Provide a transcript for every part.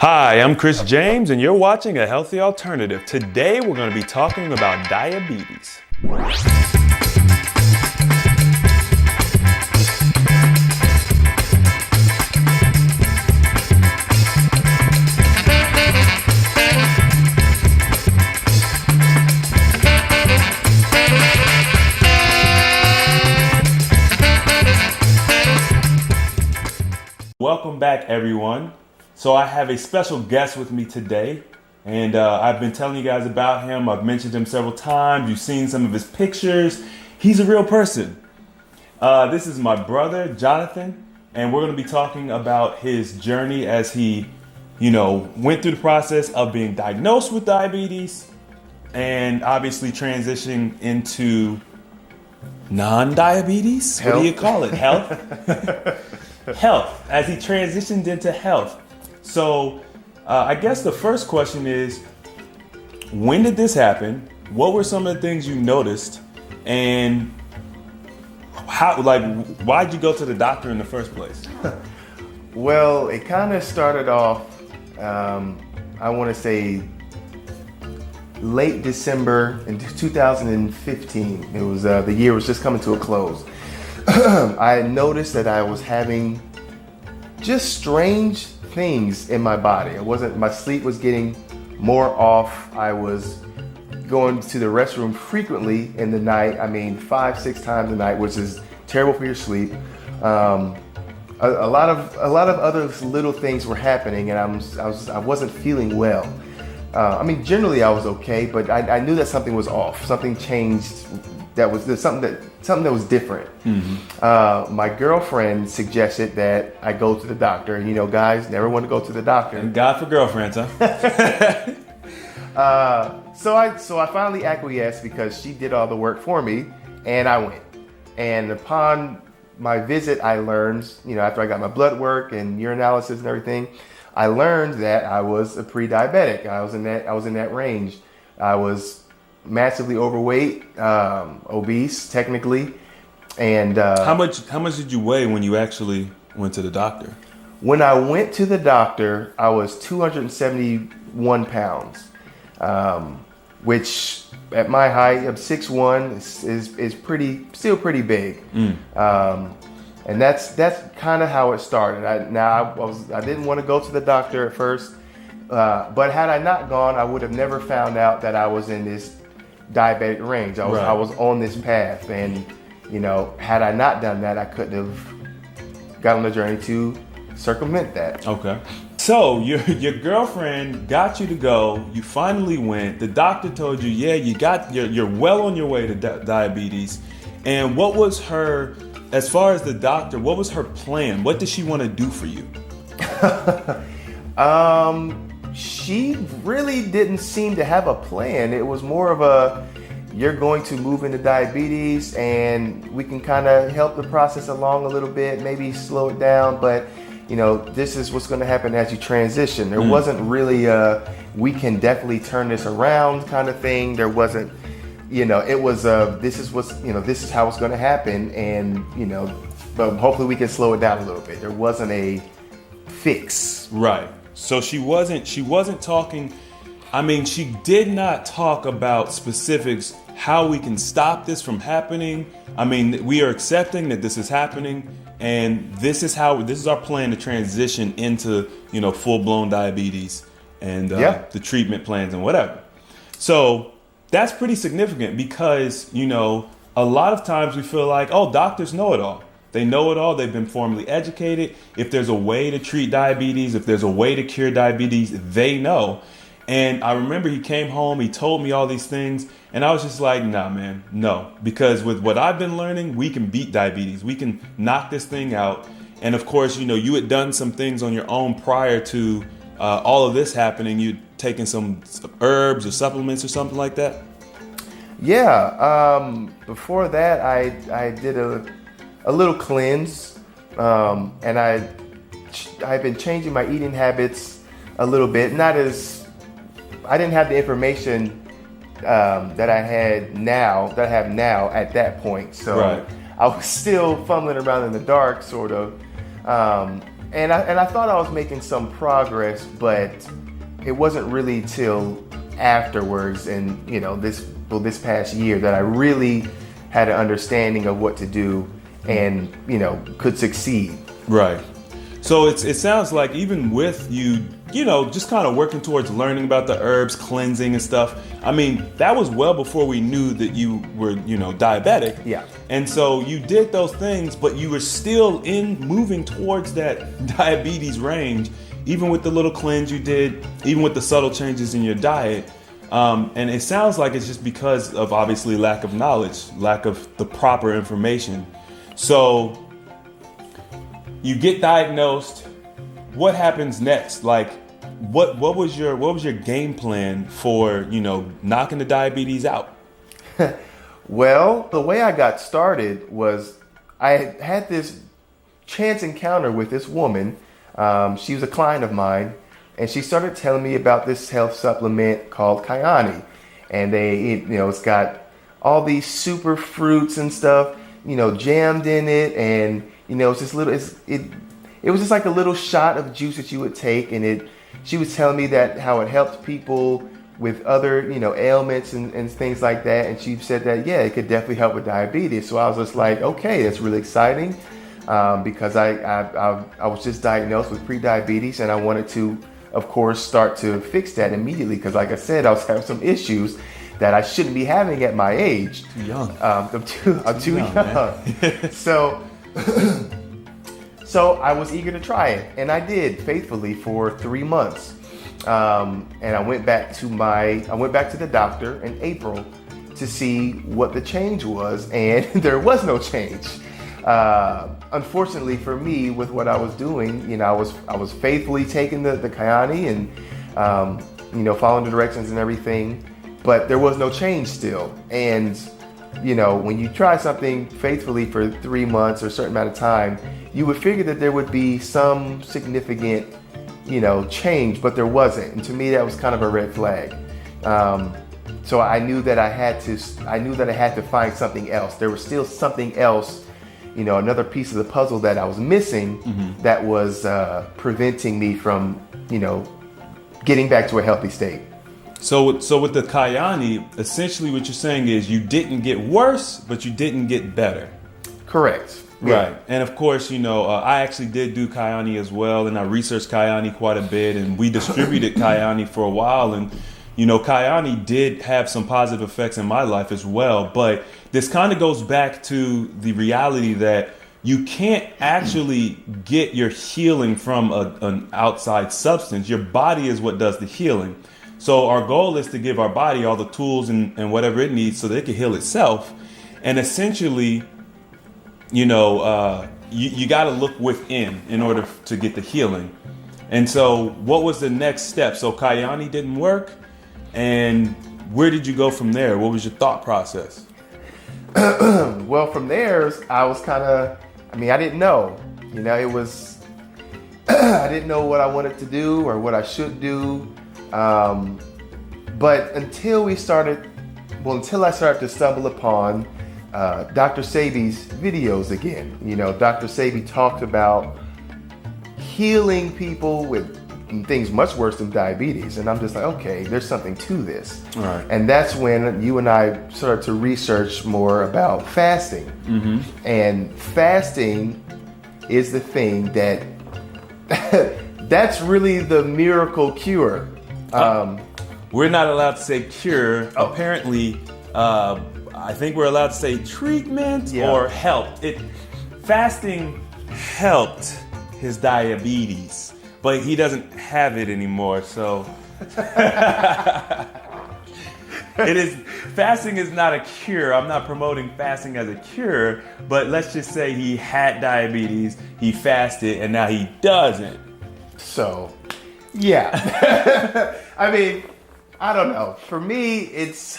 Hi, I'm Chris James, and you're watching A Healthy Alternative. Today, we're going to be talking about diabetes. Welcome back, everyone. So I have a special guest with me today, and I've been telling you guys about him. I've mentioned him several times. You've seen some of his pictures. He's a real person. This is my brother, Jonathan, and we're going to be talking about his journey as he, went through the process of being diagnosed with diabetes and obviously transitioning into non-diabetes. Health. What do you call it? Health? Health, as he transitioned into health. So I guess the first question is, when did this happen? What were some of the things you noticed? And why'd you go to the doctor in the first place? Well, it kind of started off, I want to say late December in 2015. It was, the year was just coming to a close. I noticed that I was having just strange things in my body. My sleep was getting more off. I was going to the restroom frequently in the night. 5-6 times a night, which is terrible for your sleep. A lot of other little things were happening, and I wasn't feeling well. Generally I was okay, but I knew that something was off. Something changed. There's something that was different. Mm-hmm. My girlfriend suggested that I go to the doctor. Guys never want to go to the doctor. And God for girlfriends, huh? So I finally acquiesced because she did all the work for me, and I went. And upon my visit, I learned, after I got my blood work and urinalysis and everything, I learned that I was a pre-diabetic. I was in that range. I was massively overweight, obese, technically, and how much did you weigh when you actually went to the doctor? When I went to the doctor, I was 271 pounds, which at my height of 6'1" is still pretty big. And that's kind of how it started. I didn't want to go to the doctor at first, but had I not gone, I would have never found out that I was in this diabetic range. I was on this path, and had I not done that, I couldn't have got on the journey to circumvent that. Okay. So your girlfriend got you to go. You finally went. The doctor told you, yeah, you're well on your way to diabetes. And what was her, as far as the doctor, what was her plan? What did she want to do for you? She really didn't seem to have a plan. It was more of you're going to move into diabetes and we can kind of help the process along a little bit, maybe slow it down, but this is what's going to happen as you transition. There wasn't really we can definitely turn this around kind of thing. There wasn't, it was this is how it's going to happen, and but hopefully we can slow it down a little bit. There wasn't a fix. Right. So she wasn't talking, she did not talk about specifics, how we can stop this from happening. We are accepting that this is happening, and this is our plan to transition into, full-blown diabetes and the treatment plans and whatever. So that's pretty significant because, a lot of times we feel like, oh, doctors know it all. They know it all. They've been formally educated. If there's a way to treat diabetes, if there's a way to cure diabetes, they know. And I remember he came home, he told me all these things, and I was just like, nah, man, no. Because with what I've been learning, we can beat diabetes. We can knock this thing out. And of course, you had done some things on your own prior to all of this happening. You'd taken some herbs or supplements or something like that? Yeah. Before that, I did a little cleanse, and I've been changing my eating habits a little bit. I didn't have the information that I have now at that point. So right. I was still fumbling around in the dark, sort of. and I thought I was making some progress, but it wasn't really till afterwards, and this past year that I really had an understanding of what to do and could succeed. Right. So it sounds like even with you, just kind of working towards learning about the herbs, cleansing and stuff. I mean, that was well before we knew that you were, diabetic. Yeah. And so you did those things, but you were still moving towards that diabetes range, even with the little cleanse you did, even with the subtle changes in your diet. And it sounds like it's just because of obviously lack of knowledge, lack of the proper information. So you get diagnosed. What happens next? Like, what was your game plan for knocking the diabetes out? Well, the way I got started was I had this chance encounter with this woman. She was a client of mine, and she started telling me about this health supplement called Kyani, and it's got all these super fruits and stuff, jammed in it, and it's this little. It was just like a little shot of juice that you would take, and she was telling me that how it helped people with other, ailments and things like that. And she said that, yeah, it could definitely help with diabetes. So I was just like, okay, that's really exciting, because I was just diagnosed with pre-diabetes, and I wanted to, of course, start to fix that immediately. Because like I said, I was having some issues that I shouldn't be having at my age. Too young. I'm too young. So I was eager to try it, and I did faithfully for 3 months. And I went back to the doctor in April to see what the change was, and there was no change. Unfortunately for me, with what I was doing, I was faithfully taking the Kyani and following the directions and everything, but there was no change still. And when you try something faithfully for 3 months or a certain amount of time, you would figure that there would be some significant, change, but there wasn't. And to me, that was kind of a red flag. So I knew that I had to find something else. There was still something else, another piece of the puzzle that I was missing, that was preventing me from, getting back to a healthy state. So with the Kyani, essentially what you're saying is you didn't get worse, but you didn't get better. Correct. Right. Yeah. And of course, I actually did do Kyani as well, and I researched Kyani quite a bit, and we distributed Kyani for a while. And, Kyani did have some positive effects in my life as well. But this kind of goes back to the reality that you can't actually get your healing from an outside substance. Your body is what does the healing. So our goal is to give our body all the tools and whatever it needs so that it can heal itself. And essentially, you got to look within in order to get the healing. And so what was the next step? So Kyani didn't work. And where did you go from there? What was your thought process? Well, from there, I was I didn't know. It was, I didn't know what I wanted to do or what I should do. But until I started to stumble upon Dr. Sebi's videos again. Dr. Sebi talked about healing people with things much worse than diabetes. And I'm just like, okay, there's something to this. Right. And that's when you and I started to research more about fasting. Mm-hmm. And fasting is the thing that's really the miracle cure. We're not allowed to say cure. Oh. Apparently, I think we're allowed to say treatment or help. Fasting helped his diabetes, but he doesn't have it anymore. So fasting is not a cure. I'm not promoting fasting as a cure, but let's just say he had diabetes, he fasted, and now he doesn't. So, yeah. I don't know. For me, it's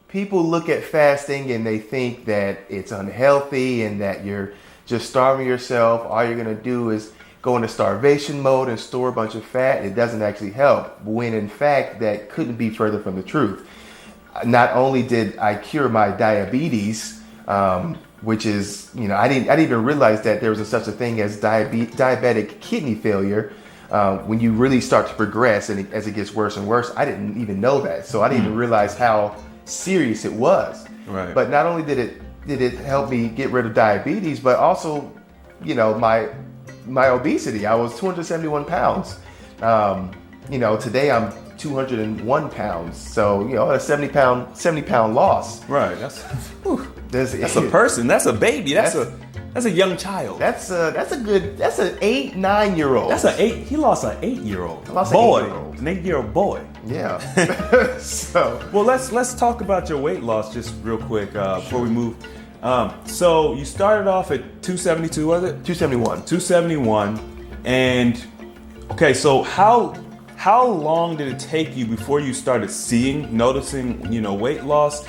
people look at fasting and they think that it's unhealthy and that you're just starving yourself. All you're going to do is go into starvation mode and store a bunch of fat. It doesn't actually help, when in fact that couldn't be further from the truth. Not only did I cure my diabetes, which is, I didn't even realize that there was such a thing as diabetic kidney failure. When you really start to progress and as it gets worse and worse, I didn't even know that. So I didn't even realize how serious it was. Right. But not only did it help me get rid of diabetes, but also, my obesity. I was 271 pounds. Today I'm 201 pounds. So, a 70 pound loss. Right. That's a person. That's a baby. That's a young child. That's an 8-9-year-old. He lost an 8-year-old boy. An 8-year-old boy. Yeah. Well, let's talk about your weight loss just real quick before we move. So you started off at 272, was it? 271. 271. And okay, so how long did it take you before you started noticing, weight loss?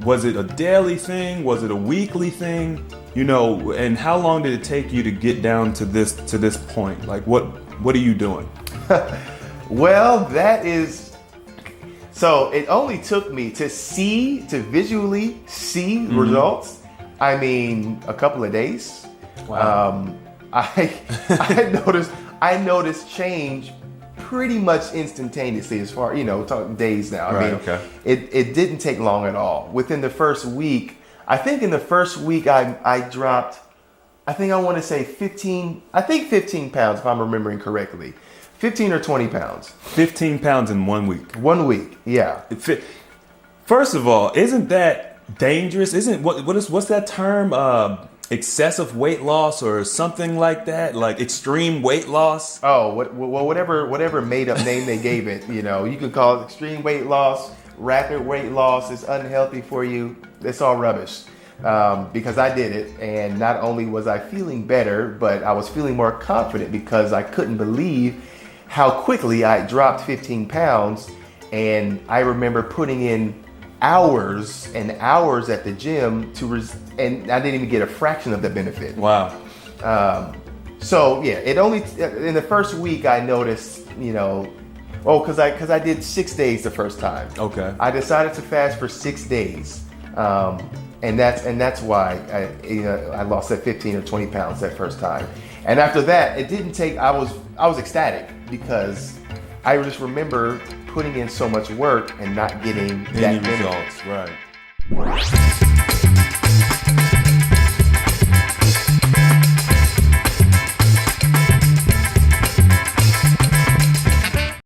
Was it a daily thing? Was it a weekly thing? And how long did it take you to get down to this point? Like what are you doing? Well, so it only took me to visually see results. I mean, a couple of days. Wow. I noticed change pretty much instantaneously as far, talking days now. Right, I mean, okay. It didn't take long at all. Within the first week, I think in the first week I dropped, I want to say 15 pounds if I'm remembering correctly. 15 or 20 pounds. 15 pounds in 1 week. 1 week, yeah. First of all, isn't that dangerous? What's that term? Excessive weight loss or something like that? Like extreme weight loss? Oh, whatever made up name they gave it. You can call it extreme weight loss, rapid weight loss. It's unhealthy for you. It's all rubbish. Because I did it, and not only was I feeling better, but I was feeling more confident because I couldn't believe how quickly I dropped 15 pounds. And I remember putting in hours and hours at the gym and I didn't even get a fraction of the benefit. Wow. So yeah, it only in the first week I noticed, because I did 6 days the first time. Okay. I decided to fast for 6 days, and that's why I lost that 15 or 20 pounds that first time. And after that, it didn't take. I was ecstatic because I just remember putting in so much work and not getting any that results. Right.